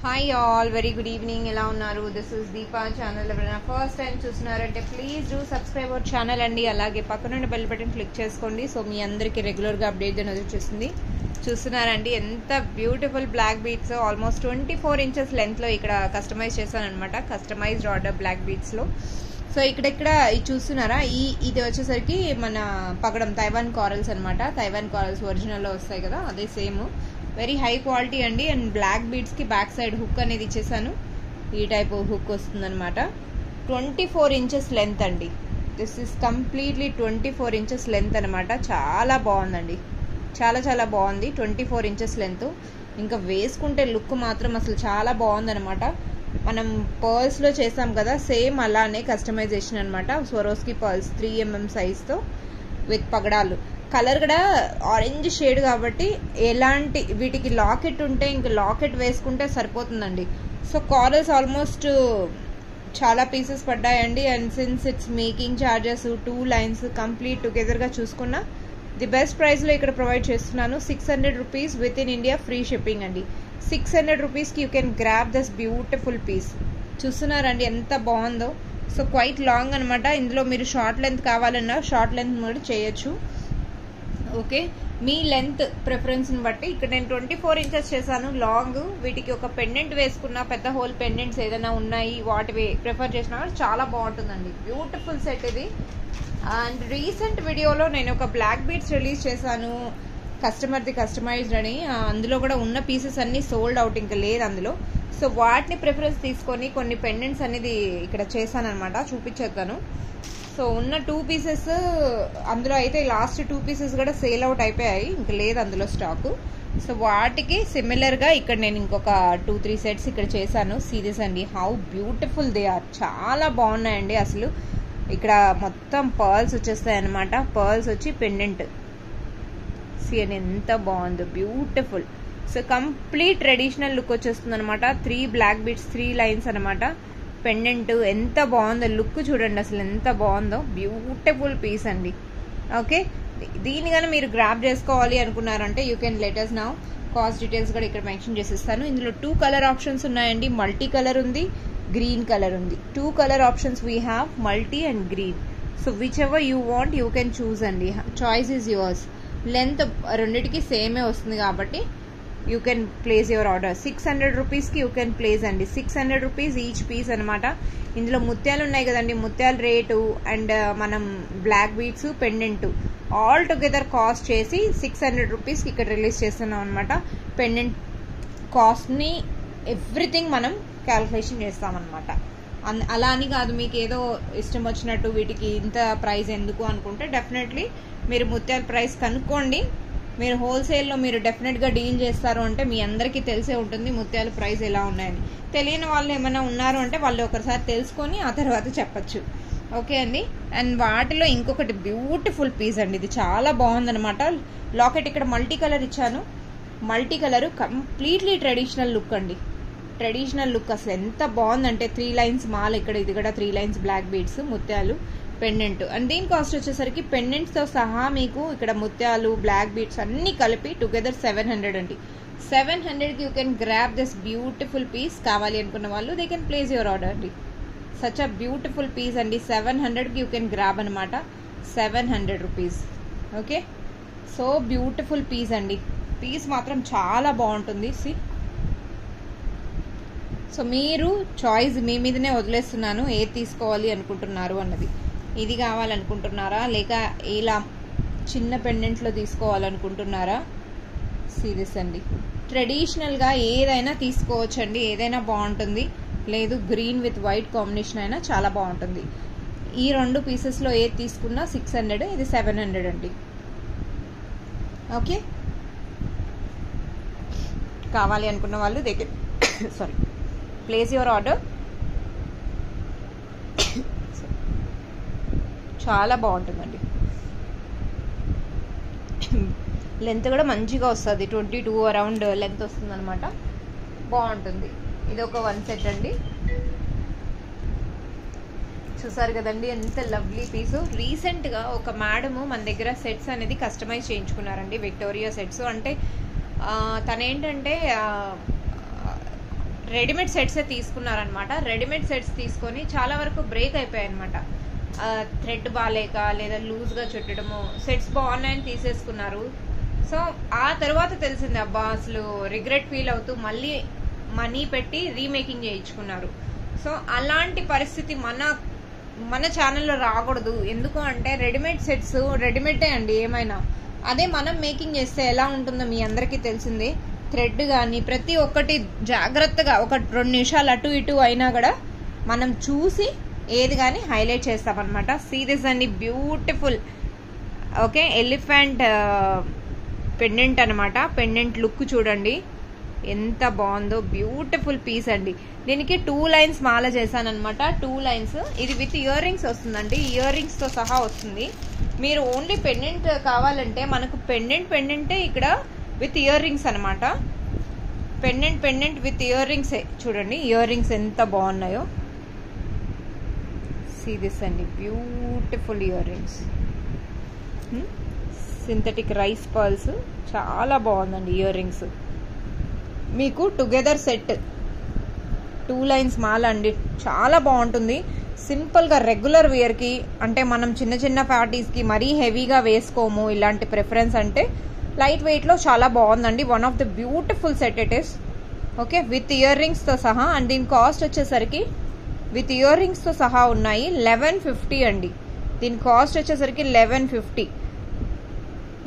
Hi all, very good evening. ఎలా ఉన్నారు? This is Deepa channel. ఎవరైనా ఫస్ట్ టైం చూస్తున్నారంటే please do subscribe our channel అండి. అలాగే పక్కనుండి బెల్ బటన్ క్లిక్ చేసుకోండి. సో మీ అందరికీ రెగ్యులర్గా అప్డేట్ అనేది వచ్చేస్తుంది. చూస్తున్నారండి ఎంత beautiful black beads, almost 24 inches లెంత్లో ఇక్కడ కస్టమైజ్ చేశాను అనమాట. కస్టమైజ్డ్ ఆర్డర్ బ్లాక్ బీడ్స్లో. సో ఇక్కడ ఇది చూస్తున్నారా, ఇది వచ్చేసరికి మన పగడం తైవాన్ కారల్స్ అనమాట. తైవాన్ కారల్స్ ఒరిజినల్లో వస్తాయి కదా, అదే సేమ్. వెరీ హై క్వాలిటీ అండి. అండ్ బ్లాక్ బీడ్స్కి బ్యాక్ సైడ్ హుక్ అనేది ఇచ్చేసాను. ఈ టైప్ హుక్ వస్తుందన్నమాట. 24 ఇంచెస్ లెంత్ అండి. This is completely 24 inches length అనమాట. చాలా బాగుందండి, చాలా చాలా బాగుంది. 24 ఇంచెస్ లెంత్. ఇంకా వేసుకుంటే లుక్ మాత్రం అసలు చాలా బాగుందనమాట. మనం పర్ల్స్లో చేసాం కదా, సేమ్ అలానే కస్టమైజేషన్ అనమాట. స్వరోస్కి పర్ల్స్ 3mm సైజ్తో విత్ పగడాలు. కలర్ కూడా ఆరెంజ్ షేడ్ కాబట్టి ఎలాంటి వీటికి లాకెట్ ఉంటే ఇంకా లాకెట్ వేసుకుంటే సరిపోతుందండి. సో కారల్స్ ఆల్మోస్ట్ చాలా పీసెస్ పడ్డాయండి. And since its making charges 2 lines complete టుగెదర్గా చూసుకున్నా ది బెస్ట్ ప్రైస్లో ఇక్కడ ప్రొవైడ్ చేస్తున్నాను. 600 rupees with in India, free shipping అండి. 600 రూపీస్కి you can grab this beautiful piece. చూస్తున్నారండి ఎంత బాగుందో. సో క్వైట్ లాంగ్ అనమాట. ఇందులో మీరు షార్ట్ లెంత్ కావాలన్నా షార్ట్ లెంత్ కూడా చేయొచ్చు. ఓకే, మీ లెంత్ ప్రిఫరెన్స్ని బట్టి ఇక్కడ నేను 24 ఇంచెస్ చేశాను లాంగ్. వీటికి ఒక పెండెంట్ వేసుకున్న, పెద్ద హోల్ పెండెంట్స్ ఏదైనా ఉన్నాయి వాటివి ప్రిఫర్ చేసినా చాలా బాగుంటుందండి. బ్యూటిఫుల్ సెట్ ఇది. అండ్ రీసెంట్ వీడియోలో నేను ఒక బ్లాక్ బీడ్స్ రిలీజ్ చేశాను, కస్టమర్ది కస్టమైజ్డ్ అని. అందులో కూడా ఉన్న పీసెస్ అన్ని సోల్డ్ అవుట్, ఇంకా లేదు అందులో. సో వాటిని ప్రిఫరెన్స్ తీసుకొని కొన్ని పెండెంట్స్ అనేది ఇక్కడ చేశాను అనమాట, చూపించేద్దాను. సో ఉన్న 2 పీసెస్ అందులో అయితే లాస్ట్ 2 పీసెస్ కూడా సేల్ అవుట్ అయిపోయాయి, ఇంకా లేదు అందులో స్టాకు. సో వాటికి సిమిలర్గా ఇక్కడ నేను ఇంకొక 2-3 సెట్స్ ఇక్కడ చేశాను. సీరియస్ అండి, హౌ బ్యూటిఫుల్ దే ఆర్. చాలా బాగున్నాయండి అసలు. ఇక్కడ మొత్తం పర్ల్స్ వచ్చేస్తాయి అనమాట. పర్ల్స్ వచ్చి పెండెంట్ అని ఎంత బాగుందో, beautiful. So complete traditional look వచ్చేస్తుంది అనమాట. 3 బ్లాక్ బీడ్స్, 3 లైన్స్ అనమాట. పెండెంట్ ఎంత బాగుందో, లుక్ చూడండి అసలు ఎంత బాగుందో. బ్యూటిఫుల్ పీస్ అండి. ఓకే, దీని కానీ మీరు గ్రాప్ చేసుకోవాలి అనుకున్నారంటే you can let us now. Cost details కూడా ఇక్కడ మెన్షన్ చేసిస్తాను. ఇందులో 2 కలర్ ఆప్షన్స్ ఉన్నాయండి. మల్టీ కలర్ ఉంది, గ్రీన్ కలర్ ఉంది. 2 colour options we have, multi and green. So whichever you want you can choose అండి. Choice is yours. లెంత్ రెండిటికి సేమే వస్తుంది కాబట్టి you can place your order. 600 రూపీస్కి యూ కెన్ ప్లేస్ అండి. 600 rupees each piece అనమాట. ఇందులో ముత్యాలు ఉన్నాయి కదండి, ముత్యాల రేటు అండ్ మనం black beads, pendant all together cost చేసి 600 రూపీస్కి ఇక్కడ రిలీజ్ చేస్తున్నాం అనమాట. పెండెంట్ కాస్ట్ని ఎవ్రీథింగ్ మనం క్యాల్కులేషన్ చేస్తామన్నమాట. అలా అని కాదు, మీకు ఏదో ఇష్టం వచ్చినట్టు వీటికి ఇంత ప్రైస్ ఎందుకు అనుకుంటే డెఫినెట్లీ మీరు ముత్యాల ప్రైస్ కనుక్కోండి. మీరు హోల్సేల్లో మీరు డెఫినెట్గా డీల్ చేస్తారు అంటే మీ అందరికీ తెలిసే ఉంటుంది ముత్యాల ప్రైస్ ఎలా ఉన్నాయని. తెలియని వాళ్ళు ఏమైనా ఉన్నారు అంటే వాళ్ళు ఒకసారి తెలుసుకొని ఆ తర్వాత చెప్పచ్చు. ఓకే అండి. అండ్ వాటిలో ఇంకొకటి బ్యూటిఫుల్ పీస్ అండి. ఇది చాలా బాగుందనమాట. లాకెట్ ఇక్కడ మల్టీ కలర్ ఇచ్చాను. Multi colour completely traditional look అండి. ట్రెడిషనల్ లుక్ అసలు ఎంత బాగుందంటే 3 లైన్స్ మాల, ఇక్కడ ఇది కూడా 3 లైన్స్ బ్లాక్ బీడ్స్, ముత్యాలు, పెండెంట్. అండ్ దీని కాస్ట్ వచ్చేసరికి పెండెంట్స్తో సహా మీకు ఇక్కడ ముత్యాలు, బ్లాక్ బీడ్స్ అన్నీ కలిపి టుగెదర్ 700 అండి. 700కి you can grab this beautiful piece. కావాలి అనుకున్న వాళ్ళు they can place your order అండి. సచ్ అ బ్యూటిఫుల్ పీస్ అండి. 700కి యూ కెన్ గ్రాబ్ అనమాట. 700 rupees. Okay, so beautiful piece అండి. పీస్ మాత్రం చాలా బాగుంటుంది. సి, సో మీరు చాయిస్ మీ మీదనే వదిలేస్తున్నాను, ఏది తీసుకోవాలి అనుకుంటున్నారు అన్నది. ఇది కావాలనుకుంటున్నారా లేక ఇలా చిన్న పెండెంట్లో తీసుకోవాలనుకుంటున్నారా? సీరియస్ అండి, ట్రెడిషనల్గా ఏదైనా తీసుకోవచ్చండి, ఏదైనా బాగుంటుంది. లేదు గ్రీన్ విత్ వైట్ కాంబినేషన్ అయినా చాలా బాగుంటుంది. ఈ 2 పీసెస్లో ఏది తీసుకున్నా 600, ఇది 700 అండి. ఓకే, కావాలి అనుకున్న వాళ్ళు దగ్గర ప్లేస్ యువర్ ఆర్డర్. చాలా బాగుంటుందండి. లెంత్ కూడా మంచిగా వస్తుంది, 22 అరౌండ్ లెంత్ వస్తుంది అనమాట. బాగుంటుంది. ఇది ఒక 1 సెట్ అండి. చూసారు కదండి ఎంత లవ్లీ పీసు. రీసెంట్గా ఒక మేడము మన దగ్గర సెట్స్ అనేది కస్టమైజ్ చేయించుకున్నారండి, విక్టోరియా సెట్స్. అంటే తనేంటంటే రెడీమేడ్ సెట్సే తీసుకున్నారనమాట. రెడీమేడ్ సెట్స్ తీసుకొని చాలా వరకు బ్రేక్ అయిపోయాయి అనమాట. థ్రెడ్ బాగాలేక లేదా లూజ్గా చుట్టడము, సెట్స్ బాగున్నాయని తీసేసుకున్నారు. సో ఆ తర్వాత తెలిసింది అబ్బా అసలు రిగ్రెట్ ఫీల్ అవుతూ మళ్ళీ మనీ పెట్టి రీమేకింగ్ చేయించుకున్నారు. సో అలాంటి పరిస్థితి మన ఛానల్లో రాకూడదు. ఎందుకు అంటే రెడీమేడ్ సెట్స్ రెడీమేడే అండి ఏమైనా. అదే మనం మేకింగ్ చేస్తే ఎలా ఉంటుందో మీ అందరికీ తెలిసిందే. థ్రెడ్ కానీ ప్రతి ఒక్కటి జాగ్రత్తగా ఒక 2 నిమిషాలు అటు ఇటు అయినా కూడా మనం చూసి ఏది కానీ హైలైట్ చేస్తామన్నమాట. సీ దిస్ అండి, బ్యూటిఫుల్ ఓకే ఎలిఫెంట్ పెండెంట్ అనమాట. పెండెంట్ లుక్ చూడండి ఎంత బాగుందో, బ్యూటిఫుల్ పీస్ అండి. దీనికి 2 లైన్స్ మాల చేశాను అనమాట. 2 లైన్స్, ఇది విత్ ఇయర్ రింగ్స్ వస్తుందండి. ఇయర్ రింగ్స్ తో సహా వస్తుంది. మీరు ఓన్లీ పెండెంట్ కావాలంటే మనకు పెండెంటే ఇక్కడ విత్ ఇయర్ రింగ్స్ అనమాట. పెండెంట్ విత్ ఇయర్ రింగ్స్ చూడండి, ఇయర్ రింగ్స్ ఎంత బాగున్నాయో. సీ దిస్ అండి, beautiful ear rings, synthetic rice pearls, చాలా బాగుందండి ఇయర్ రింగ్స్. మీకు టుగెదర్ సెట్ 2 లైన్స్ మాల అండి, చాలా బాగుంటుంది. సింపుల్గా రెగ్యులర్ వేర్కి, అంటే మనం చిన్న పార్టీస్కి మరీ హెవీగా వేసుకోము, ఇలాంటి ప్రిఫరెన్స్ అంటే లైట్ వెయిట్లో చాలా బాగుందండి. One of the beautiful set it is. Okay with ఇయర్ రింగ్స్తో సహా. అండ్ దీని కాస్ట్ వచ్చేసరికి విత్ ఇయర్ రింగ్స్తో సహా ఉన్నాయి 1150 అండి. దీని కాస్ట్ వచ్చేసరికి 1150.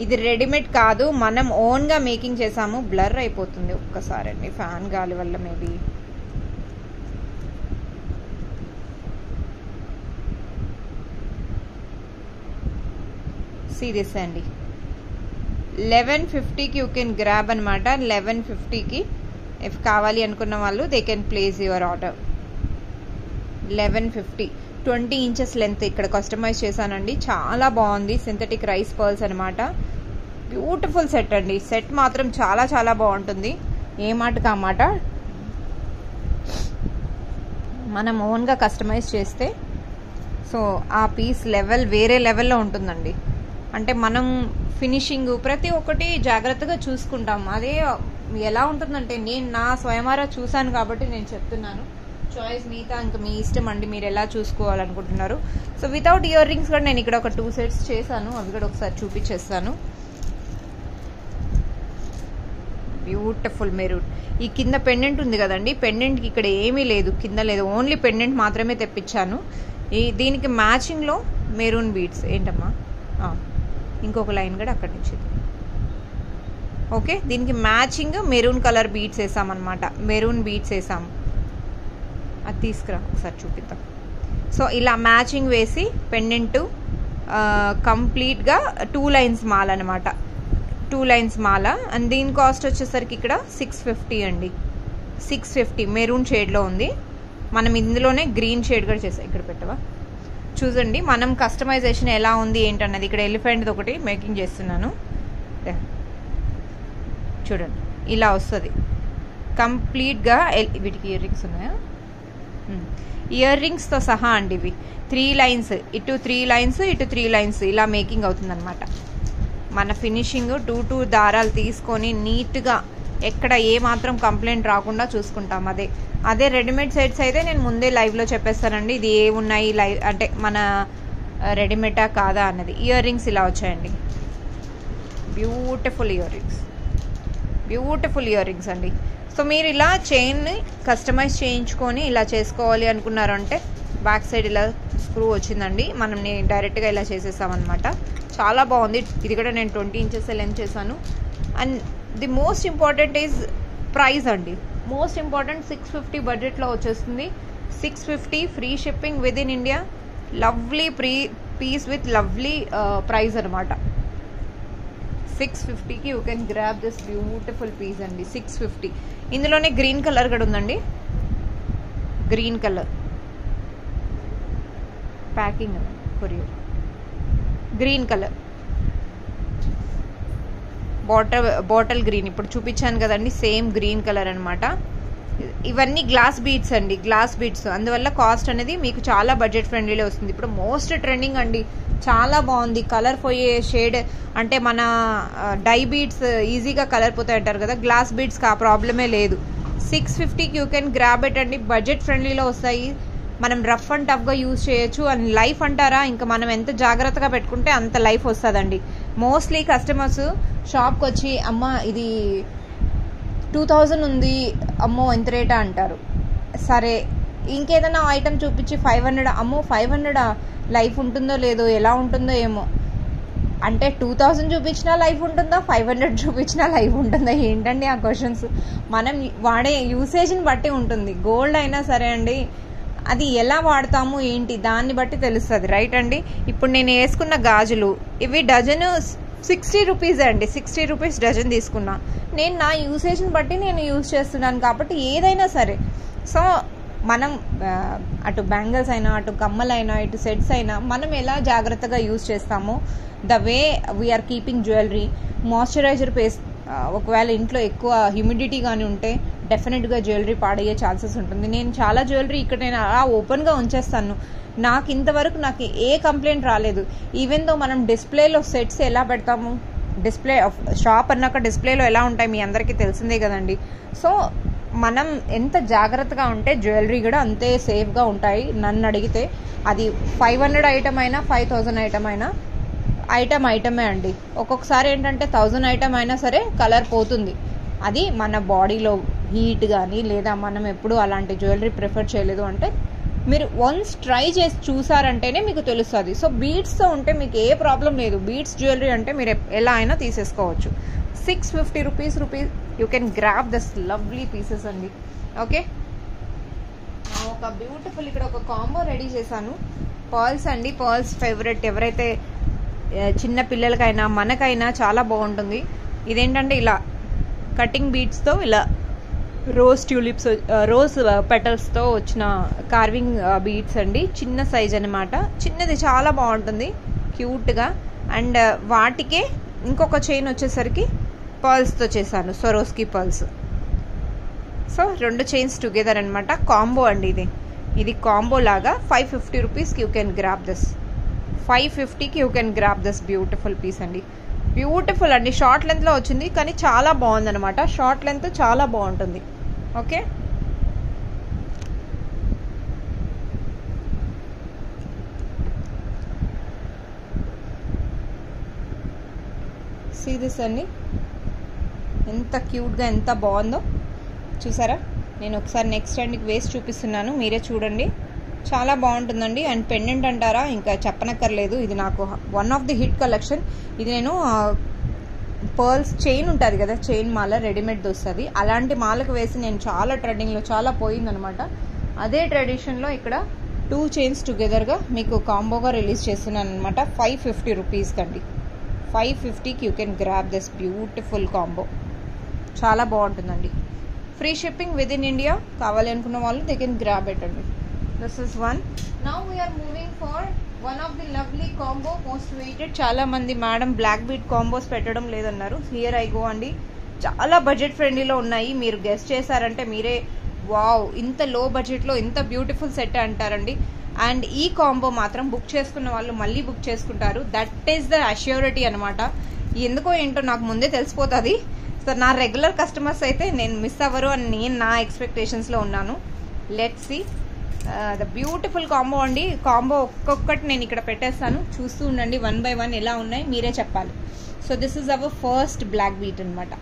ఇది రెడీమేడ్ కాదు, మనం ఓన్గా మేకింగ్ చేసాము. బ్లర్ అయిపోతుంది ఒక్కసారి అండి ఫ్యాన్ గాలి వల్ల మేబీ. సీరియస్ అండి, 1150కి యూ కెన్ గ్రాబ్ అనమాట. 1150కి ఇఫ్ కావాలి అనుకున్న వాళ్ళు they can place your order. 1150, 20 inches length ఇక్కడ కస్టమైజ్ చేశానండి. చాలా బాగుంది, సింథటిక్ రైస్ పర్ల్స్ అనమాట. బ్యూటిఫుల్ సెట్ అండి. సెట్ మాత్రం చాలా చాలా బాగుంటుంది. ఏ మాటకు ఆ మాట, మనం ఓన్గా కస్టమైజ్ చేస్తే సో ఆ పీస్ లెవెల్ వేరే లెవెల్లో ఉంటుందండి. అంటే మనం ఫినిషింగ్ ప్రతి ఒక్కటి జాగ్రత్తగా చూసుకుంటాం. అదే ఎలా ఉంటుందంటే నేను నా స్వయమారా చూశాను కాబట్టి నేను చెప్తున్నాను. చాయిస్ మిగతా ఇంకా మీ ఇష్టం అండి, మీరు ఎలా చూసుకోవాలనుకుంటున్నారు. సో వితౌట్ ఇయర్ రింగ్స్ కూడా నేను ఇక్కడ ఒక 2 సెట్స్ చేశాను, అవి కూడా ఒకసారి చూపించేస్తాను. Beautiful maroon. ఈ కింద పెండెంట్ ఉంది కదండి, పెండెంట్కి ఇక్కడ ఏమీ లేదు, కింద లేదు, ఓన్లీ పెండెంట్ మాత్రమే తెప్పించాను. దీనికి మ్యాచింగ్లో మెరూన్ బీడ్స్. ఏంటమ్మా ఇంకొక లైన్ కూడా అక్కడి నుంచి. ఓకే దీనికి మ్యాచింగ్ మెరూన్ కలర్ బీడ్స్ వేసామన్నమాట. మెరూన్ బీడ్స్ వేసాము, అది తీసుకురా ఒకసారి చూపిద్దాం. సో ఇలా మ్యాచింగ్ వేసి పెండెంట్ కంప్లీట్గా 2 లైన్స్ మాల అనమాట. 2 లైన్స్ మాల. అండ్ దీని కాస్ట్ వచ్చేసరికి ఇక్కడ 650 అండి. 650 మెరూన్ షేడ్లో ఉంది. మనం ఇందులోనే గ్రీన్ షేడ్ కూడా చేసాం. ఇక్కడ పెట్టవా చూడండి మనం కస్టమైజేషన్ ఎలా ఉంది ఏంటన్నది. ఇక్కడ ఎలిఫెంట్ ఒకటి మేకింగ్ చేస్తున్నాను చూడండి, ఇలా వస్తుంది కంప్లీట్గా. వీటికి ఇయర్ రింగ్స్ ఉన్నాయా? ఇయర్ రింగ్స్తో సహా అండి. ఇవి 3 లైన్స్, ఇటు 3 లైన్స్, ఇటు 3 లైన్స్, ఇలా మేకింగ్ అవుతుంది అనమాట. మన ఫినిషింగ్ 2 దారాలు తీసుకొని నీట్గా ఎక్కడ ఏ మాత్రం కంప్లైంట్ రాకుండా చూసుకుంటాం. అదే రెడీమేడ్ సెట్స్ అయితే నేను ముందే లైవ్లో చెప్పేస్తానండి, ఇది ఏ ఉన్నాయి లైవ్ అంటే మన రెడీమేడా కాదా అన్నది. ఇయర్ రింగ్స్ ఇలా వచ్చాయండి, beautiful ear rings, beautiful ear rings అండి. సో మీరు ఇలా చైన్ని కస్టమైజ్ చేయించుకొని ఇలా చేసుకోవాలి అనుకున్నారంటే బ్యాక్ సైడ్ ఇలా స్క్రూ వచ్చిందండి, మనం డైరెక్ట్గా ఇలా చేసేసామన్నమాట. చాలా బాగుంది. ఇది కూడా నేను 20 ఇంచెస్ లెంత్ చేశాను. And the most important is price అండి. మోస్ట్ ఇంపార్టెంట్ 650 బడ్జెట్లో వచ్చేస్తుంది. 650 free shipping with in India. Lovely piece with lovely price అనమాట. 650కి you can grab this beautiful piece అండి. 650. ఇందులోనే గ్రీన్ కలర్ కూడా ఉందండి, green colour packing courier. Green colour bottle green ఇప్పుడు చూపించాను కదండి, సేమ్ గ్రీన్ కలర్ అనమాట. ఇవన్నీ గ్లాస్ బీడ్స్ అండి, గ్లాస్ బీడ్స్. అందువల్ల కాస్ట్ అనేది మీకు చాలా బడ్జెట్ ఫ్రెండ్లీలో వస్తుంది. ఇప్పుడు మోస్ట్ ట్రెండింగ్ అండి, చాలా బాగుంది. కలర్ పోయే షేడ్ అంటే మన డై బీడ్స్ ఈజీగా కలర్ పోతాయి అంటారు కదా, గ్లాస్ బీడ్స్కి ఆ ప్రాబ్లమే లేదు. 650కి యూ కెన్ గ్రాబ్ ఇట్ అండి. బడ్జెట్ ఫ్రెండ్లీలో వస్తాయి, మనం రఫ్ అండ్ టఫ్గా యూజ్ చేయొచ్చు. అండ్ లైఫ్ అంటారా, ఇంకా మనం ఎంత జాగ్రత్తగా పెట్టుకుంటే అంత లైఫ్ వస్తుందండి. మోస్ట్లీ కస్టమర్స్ షాప్కి వచ్చి అమ్మ ఇది 2000 ఉంది, అమ్మో ఎంత రేటా అంటారు. సరే ఇంకేదైనా ఐటమ్ చూపించి 500, అమ్మో 500 లైఫ్ ఉంటుందో లేదో, ఎలా ఉంటుందో ఏమో. అంటే 2000 చూపించినా లైఫ్ ఉంటుందా, 500 చూపించినా లైఫ్ ఉంటుందా? ఏంటండి ఆ క్వశ్చన్స్? మనం వాడే యూసేజ్ని బట్టి ఉంటుంది. గోల్డ్ అయినా సరే అండి, అది ఎలా వాడతాము ఏంటి దాన్ని బట్టి తెలుస్తుంది, రైట్ అండి. ఇప్పుడు నేను వేసుకున్న గాజులు ఇవి డజను 60 రూపీస్ అండి. 60 రూపీస్ డజన్ తీసుకున్నా. నేను నా యూసేజ్ని బట్టి నేను యూజ్ చేస్తున్నాను కాబట్టి ఏదైనా సరే. సో మనం అటు బ్యాంగిల్స్ అయినా, అటు కమ్మలైనా, ఇటు సెట్స్ అయినా మనం ఎలా జాగ్రత్తగా యూజ్ చేస్తామో, the way we are keeping jewellery. Moisturiser paste ఒకవేళ ఇంట్లో ఎక్కువ హ్యూమిడిటీ కానీ ఉంటే డెఫినెట్గా జ్యువెలరీ పాడయ్యే ఛాన్సెస్ ఉంటుంది. నేను చాలా జ్యువెలరీ ఇక్కడ నేను అలా ఓపెన్గా ఉంచేస్తాను. నాకు ఇంతవరకు నాకు ఏ కంప్లైంట్ రాలేదు. ఈవెన్ దో మనం డిస్ప్లేలో సెట్స్ ఎలా పెడతాము, డిస్ప్లే షాప్ అన్నాక డిస్ప్లేలో ఎలా ఉంటాయి మీ అందరికీ తెలిసిందే కదండి. సో మనం ఎంత జాగ్రత్తగా ఉంటే జ్యువెలరీ కూడా అంతే సేఫ్గా ఉంటాయి. నన్ను అడిగితే అది 500 ఐటమ్ అయినా 5000 ఐటమ్ అయినా ఐటమే అండి. ఒక్కొక్కసారి ఏంటంటే 1000 ఐటమ్ అయినా సరే కలర్ పోతుంది. అది మన బాడీలో హీట్ కానీ, లేదా మనం ఎప్పుడు అలాంటి జ్యువెలరీ ప్రిఫర్ చేయలేదు అంటే మీరు వన్స్ ట్రై చేసి చూసారంటేనే మీకు తెలుస్తుంది. సో బీడ్స్తో ఉంటే మీకు ఏ ప్రాబ్లం లేదు. బీడ్స్ జ్యువెలరీ అంటే మీరు ఎలా అయినా తీసేసుకోవచ్చు. 650 rupees you can grab these lovely pieces అండి. ఓకే, ఒక బ్యూటిఫుల్ ఇక్కడ ఒక కాంబో రెడీ చేశాను. పర్ల్స్ అండి, పర్ల్స్ ఫేవరెట్. ఎవరైతే చిన్న పిల్లలకైనా మనకైనా చాలా బాగుంటుంది. ఇదేంటంటే ఇలా కటింగ్ బీడ్స్తో ఇలా రోజ్ ట్యూలిప్స్, రోజ్ పెటల్స్తో వచ్చిన కార్వింగ్ బీడ్స్ అండి. చిన్న సైజ్ అనమాట, చిన్నది చాలా బాగుంటుంది క్యూట్గా. అండ్ వాటికే ఇంకొక చైన్ వచ్చేసరికి పర్ల్స్తో చేశాను, Swarovski pearls. So 2 chains together అనమాట, కాంబో అండి. ఇది కాంబో లాగా 550 రూపీస్కి యూ కెన్ గ్రాబ్ దిస్. 550కి you can grab this beautiful piece అండి. బ్యూటిఫుల్ అండి, షార్ట్ లెంత్లో వచ్చింది కానీ చాలా బాగుంది అనమాట. షార్ట్ లెంత్ చాలా బాగుంటుంది. ఓకే, సీ దిస్ అండి, ఎంత క్యూట్గా ఎంత బాగుందో చూసారా. నేను ఒకసారి నెక్స్ట్ హ్యాండ్కి వేసి చూపిస్తున్నాను, మీరే చూడండి. చాలా బాగుంటుందండి. అండ్ పెండెంట్ అంటారా, ఇంకా చెప్పనక్కర్లేదు. ఇది నాకు one of the hit collection. ఇది నేను పర్ల్స్ చైన్ ఉంటుంది కదా, చైన్ మాల రెడీమేడ్ వస్తుంది, అలాంటి మాలకు వేసి నేను చాలా ట్రెండింగ్లో చాలా పోయిందనమాట. అదే ట్రెడిషన్లో ఇక్కడ 2 చైన్స్ టుగెదర్గా మీకు కాంబోగా రిలీజ్ చేస్తున్నాను అనమాట. 550 రూపీస్ కండి. 550కి you can grab this beautiful combo. చాలా బాగుంటుందండి. Free shipping with in India. కావాలి అనుకున్న వాళ్ళు దే కెన్ గ్రాబ్ ఇట్ అండి. This is one. Now we are moving for one of the lovely combo, most weighted. చాలా మంది మేడం బ్లాక్ బీట్ కాంబోస్ పెట్టడం లేదన్నారు. హియర్ ఐ గో అండి. చాలా బడ్జెట్ ఫ్రెండ్లీలో ఉన్నాయి. మీరు గెస్ట్ చేశారంటే మీరే వావ్, ఇంత లో బడ్జెట్లో ఇంత బ్యూటిఫుల్ సెట్ అంటారండి. అండ్ ఈ కాంబో మాత్రం బుక్ చేసుకున్న వాళ్ళు మళ్ళీ బుక్ చేసుకుంటారు. దట్ ఈస్ ద అష్యూరిటీ అనమాట. ఎందుకో ఏంటో నాకు ముందే తెలిసిపోతుంది. సో నా రెగ్యులర్ కస్టమర్స్ అయితే నేను మిస్ అవ్వరు అని నేను నా ఎక్స్పెక్టేషన్స్లో ఉన్నాను. Let's see the beautiful combo అండి. కాంబో ఒక్కొక్కటి నేను ఇక్కడ పెట్టేస్తాను, చూస్తూ ఉండండి. 1 by 1 ఎలా ఉన్నాయి మీరే చెప్పాలి. So this is our first black bead అనమాట.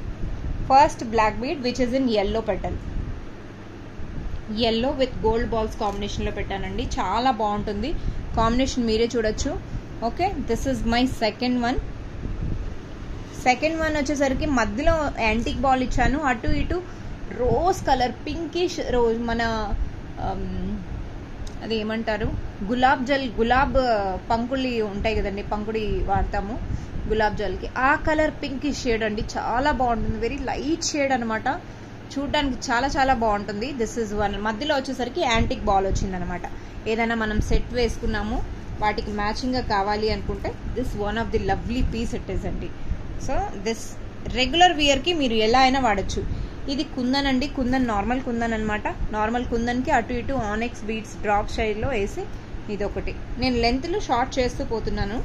First black bead which is in yellow petal. Yellow with gold balls కాంబినేషన్లో పెట్టానండి. చాలా బాగుంటుంది కాంబినేషన్, మీరే చూడొచ్చు. Okay, this is my second one. Second one వచ్చేసరికి మధ్యలో యాంటిక్ బాల్ ఇచ్చాను, అటు ఇటు రోజ్ కలర్, పింకిష్ రోజ్, మన అది ఏమంటారు, గులాబ్ జల్, గులాబ్ పంకుడి ఉంటాయి కదండి, పంకుడి వాడతాము గులాబ్ జల్కి, ఆ కలర్ పింకిష్ షేడ్ అండి. చాలా బాగుంటుంది, వెరీ లైట్ షేడ్ అనమాట. చూడడానికి చాలా చాలా బాగుంటుంది. This is one. మధ్యలో వచ్చేసరికి యాంటిక్ బాల్ వచ్చిందనమాట. ఏదైనా మనం సెట్ వేసుకున్నాము వాటికి మ్యాచింగ్గా కావాలి అనుకుంటే this one of the lovely piece it is అండి. సో దిస్ రెగ్యులర్ వియర్కి మీరు ఎలా అయినా వాడచ్చు. ఇది కుందన్ అండి, కుందన్ నార్మల్ కుందన్ అనమాట. నార్మల్ కుందన్కి అటు ఇటు ఆనెక్స్ బీడ్స్ డ్రాప్ స్టైల్లో వేసి ఇది ఒకటి. నేను లెంత్లు షార్ట్ చేస్తూ పోతున్నాను.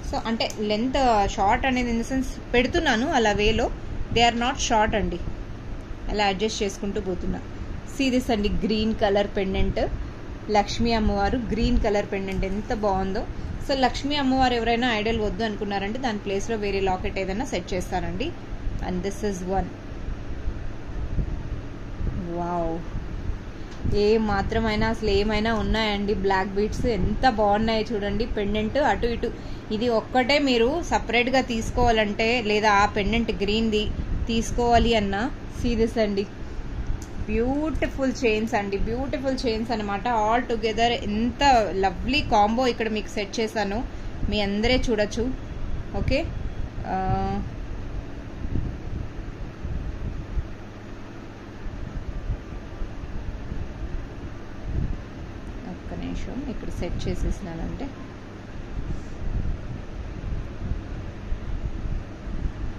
సో అంటే లెంత్ షార్ట్ అనేది ఇన్ ద సెన్స్ పెడుతున్నాను అలా వేలో, దే ఆర్ నాట్ షార్ట్ అండి. అలా అడ్జస్ట్ చేసుకుంటూ పోతున్నా. సీ దిస్ అండి, గ్రీన్ కలర్ పెండెంట్, లక్ష్మీ అమ్మవారు గ్రీన్ కలర్ పెండెంట్ ఎంత బాగుందో. సో లక్ష్మీ అమ్మవారు ఎవరైనా ఐడల్ వద్దు అనుకున్నారంటే దాని ప్లేస్లో వేరే లాకెట్ ఏదైనా సెట్ చేస్తానండి. And this is one. Wow, ఏ మాత్రమైనా అసలు ఏమైనా ఉన్నాయండి బ్లాక్ బీడ్స్, ఎంత బాగున్నాయి చూడండి. పెండెంట్ అటు ఇటు, ఇది ఒక్కటే మీరు సపరేట్గా తీసుకోవాలంటే లేదా ఆ పెండెంట్ గ్రీన్ది తీసుకోవాలి అన్నా సీ దిస్ అండి, బ్యూటిఫుల్ చైన్స్ అండి, బ్యూటిఫుల్ చైన్స్ అనమాట. ఆల్ టుగెదర్ ఎంత లవ్లీ కాంబో ఇక్కడ మీకు సెట్ చేశాను, మీ అందరే చూడొచ్చు. ఓకే, ఒక్క నిమిషం ఇక్కడ సెట్ చేసేసినానంటే.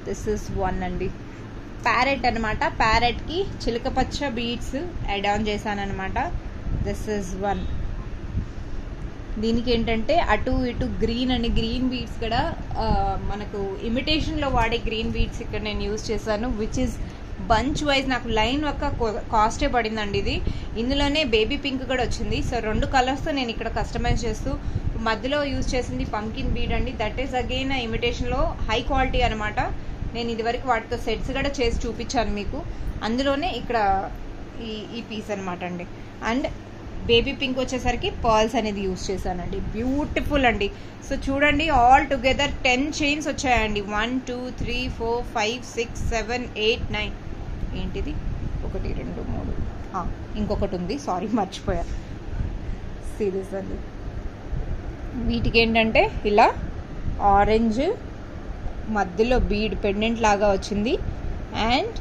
దిస్ ఇస్ వన్ అండి, ప్యారెట్ అనమాట. ప్యారెట్కి చిలకపచ్చ బీడ్స్ యాడ్ ఆన్ చేశాను అనమాట. This is one. దీనికి ఏంటంటే అటు ఇటు గ్రీన్ అండి, గ్రీన్ బీడ్స్ కూడా మనకు ఇమిటేషన్లో వాడే గ్రీన్ బీడ్స్ ఇక్కడ నేను యూజ్ చేశాను, విచ్ ఇస్ బంచ్ వైజ్ నాకు లైన్ ఒక్క కాస్టే పడిందండి ఇది. ఇందులోనే బేబీ పింక్ కూడా వచ్చింది. సో 2 కలర్స్తో నేను ఇక్కడ కస్టమైజ్ చేస్తూ మధ్యలో యూజ్ చేసింది పంకిన్ బీడ్ అండి. దట్ ఈస్ అగైన్ ఇమిటేషన్లో హై క్వాలిటీ అనమాట. నేను ఇదివరకు వాటితో సెట్స్ కూడా చేసి చూపించాను మీకు. అందులోనే ఇక్కడ ఈ పీస్ అనమాట అండి. అండ్ బేబీ పింక్ వచ్చేసరికి పర్ల్స్ అనేది యూజ్ చేశానండి. బ్యూటిఫుల్ అండి. సో చూడండి, ఆల్ టుగెదర్ 10 చైన్స్ వచ్చాయండి. 1 2 3 4 5 6 7 8 9. ఏంటిది? 1 2 3, ఇంకొకటి ఉంది, సారీ మర్చిపోయా. సీరియస్ అండి. వీటికి ఏంటంటే ఇలా ఆరెంజ్ మధ్యలో బీడ్ పెండెంట్ లాగా వచ్చింది and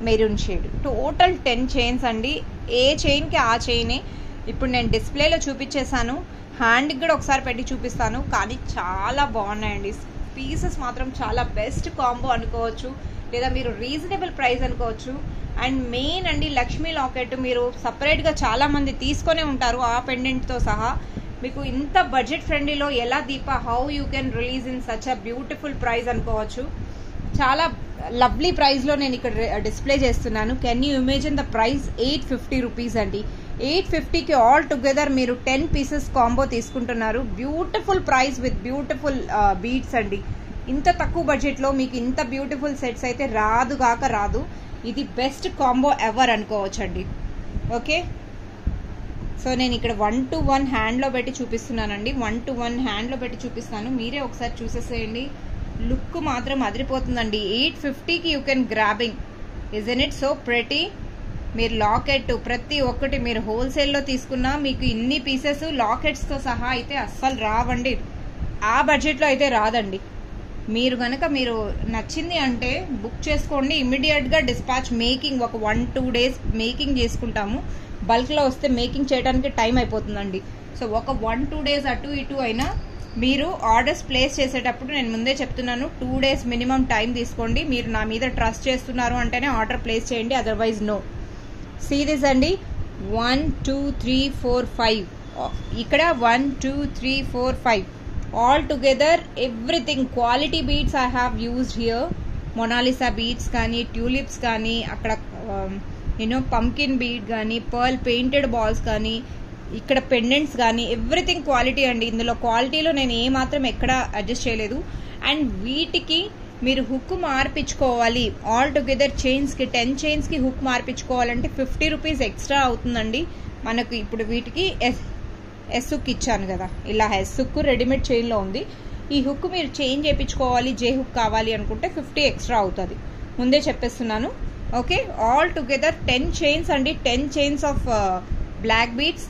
maroon shade. Total 10 chains అండి. ఏ చైన్కి ఆ చైనే. ఇప్పుడు నేను డిస్ప్లేలో చూపించేశాను, హ్యాండ్కి కూడా ఒకసారి పెట్టి చూపిస్తాను. కానీ చాలా బాగున్నాయండి పీసెస్, మాత్రం చాలా బెస్ట్ కాంబో అనుకోవచ్చు, లేదా మీరు రీజనబుల్ ప్రైస్ అనుకోవచ్చు. అండ్ మెయిన్ అండి, లక్ష్మీ లాకెట్ మీరు సపరేట్గా చాలామంది తీసుకొనే ఉంటారు ఆ పెండెంట్తో సహా. మీకు ఇంత బడ్జెట్ ఫ్రెండ్లీలో ఎలా Deepa, how you can release in such a beautiful price అనుకోవచ్చు. చాలా లవ్లీ ప్రైస్లో నేను ఇక్కడ డిస్ప్లే చేస్తున్నాను. Can you imagine the price? 850 rupees అండి. 850కి ఆల్ టుగెదర్ మీరు 10 పీసెస్ కాంబో తీసుకుంటున్నారు. Beautiful price with beautiful beads అండి. ఇంత తక్కువ బడ్జెట్లో మీకు ఇంత బ్యూటిఫుల్ సెట్స్ అయితే రాదు. ఇది బెస్ట్ కాంబో ఎవర్ అనుకోవచ్చు అండి. ఓకే, సో నేను ఇక్కడ 1 to 1 హ్యాండ్లో పెట్టి చూపిస్తున్నానండి. 1 to 1 హ్యాండ్లో పెట్టి చూపిస్తాను, మీరే ఒకసారి చూసేసేయండి. లుక్ మాత్రం అదిరిపోతుందండి. 850కి you can grabbing, isn't it so pretty. మీరు లాకెట్ ప్రతి ఒక్కటి మీరు హోల్సేల్లో తీసుకున్నా మీకు ఇన్ని పీసెస్ లాకెట్స్తో సహా అయితే అస్సలు రావండి. ఆ బడ్జెట్లో అయితే రాదండి. మీరు కనుక మీరు నచ్చింది అంటే బుక్ చేసుకోండి. ఇమ్మీడియట్గా డిస్పాచ్ మేకింగ్ ఒక 1-2 days మేకింగ్ చేసుకుంటాము. బల్క్లో వస్తే మేకింగ్ చేయడానికి టైం అయిపోతుందండి. సో ఒక 1-2 days అటు ఇటు అయినా మీరు ఆర్డర్స్ ప్లేస్ చేసేటప్పుడు నేను ముందే చెప్తున్నాను, 2 days మినిమం టైం తీసుకోండి. మీరు నా మీద ట్రస్ట్ చేస్తున్నారు అంటేనే ఆర్డర్ ప్లేస్ చేయండి, అదర్వైజ్ నో. సీ దిస్ అండి, 1 2 3 4 5, ఇక్కడ 1 2 3 4 5 all together everything quality beads I have used here. Mona Lisa beads కానీ, ట్యూలిప్స్ కానీ, అక్కడ పంకిన్ బీడ్ కానీ, పర్ల్ పెయింటెడ్ బాల్స్ కానీ, ఇక్కడ పెండెంట్స్ కానీ, ఎవ్రీథింగ్ క్వాలిటీ అండి. ఇందులో క్వాలిటీలో నేను ఏమాత్రం ఎక్కడ అడ్జస్ట్ చేయలేదు. అండ్ వీటికి మీరు హుక్ మార్పించుకోవాలి. ఆల్ టుగెదర్ చైన్స్కి 10 చైన్స్కి హుక్ మార్పించుకోవాలంటే 50 రూపీస్ ఎక్స్ట్రా అవుతుందండి మనకు. ఇప్పుడు వీటికి ఎస్ హుక్ ఇచ్చాను కదా, ఇలా ఎస్ హుక్ రెడీమేడ్ చైన్లో ఉంది. ఈ హుక్ మీరు చేంజ్ చేయించుకోవాలి, జే హుక్ కావాలి అనుకుంటే 50 ఎక్స్ట్రా అవుతుంది, ముందే చెప్పేస్తున్నాను. ఓకే, ఆల్ టుగెదర్ 10 చైన్స్ అండి. 10 chains of black beads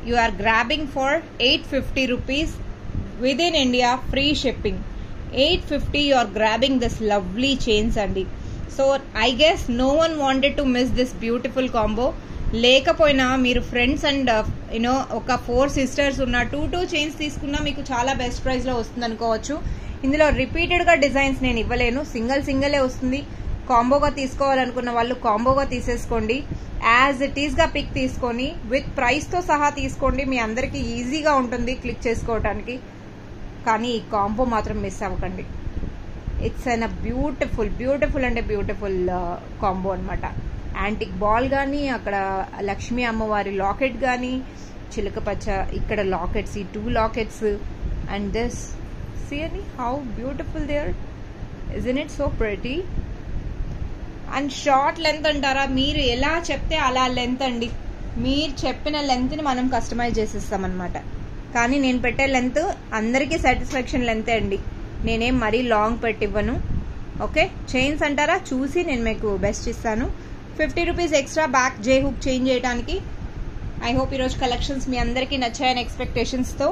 you are grabbing for 850 rupees within India, free shipping. 850 you are grabbing this lovely chains andi. So I guess no one wanted to miss this beautiful combo. లేకపోయినా మీరు friends and ఒక 4 sisters ఉన్న 2 chains తీసుకున్నా మీకు చాలా best price లో వస్తుంది అనుకోవచ్చు. ఇందులో రిపీటెడ్ గా డిజైన్స్ నేను ఇవ్వలేను, సింగిలే వస్తుంది. కాంబోగా తీసుకోవాలనుకున్న వాళ్ళు కాంబోగా తీసేసుకోండి. యాజ్ ఇట్ ఈస్ గా పిక్ తీసుకొని విత్ ప్రైస్ తో సహా తీసుకోండి, మీ అందరికి ఈజీగా ఉంటుంది క్లిక్ చేసుకోవడానికి. కానీ ఈ కాంబో మాత్రం మిస్ అవ్వకండి. ఇట్స్ అన్ బ్యూటిఫుల్ అంటే బ్యూటిఫుల్ కాంబో అనమాట. యాంటిక్ బాల్ కానీ, అక్కడ లక్ష్మీ అమ్మవారి లాకెట్ కానీ, చిలక పచ్చ ఇక్కడ లాకెట్స్, ఈ 2 లాకెట్స్ అండ్ దిస్ సీ అని how beautiful they are. Isn't it so pretty. And short length అంటారా, మీరు ఎలా చెప్తే అలా లెంత్ అండి. మీరు చెప్పిన లెంత్ని మనం కస్టమైజ్ చేసిస్తాం అనమాట. కానీ నేను పెట్టే లెంత్ అందరికీ సాటిస్ఫాక్షన్ లెంతే అండి. నేనేం మరీ లాంగ్ పెట్టివ్వను. ఓకే, చైన్స్ అంటారా చూసి నేను మీకు బెస్ట్ ఇస్తాను. 50 rupees extra back J hook change చేయడానికి. ఐ హోప్ ఈరోజు కలెక్షన్స్ మీ అందరికీ నచ్చాయని ఎక్స్పెక్టేషన్స్తో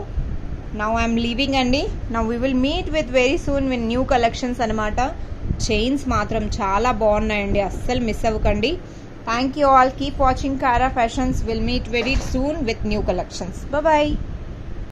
నౌ ఐఎమ్ లీవింగ్ అండి. Now we will meet with very soon with new collections అనమాట. చైన్స్ మాత్రం చాలా బాగున్నాయండి, అస్సలు మిస్ అవ్వకండి. Thank you all. Keep watching Kaara fashions. Will meet very soon with new collections. Bye.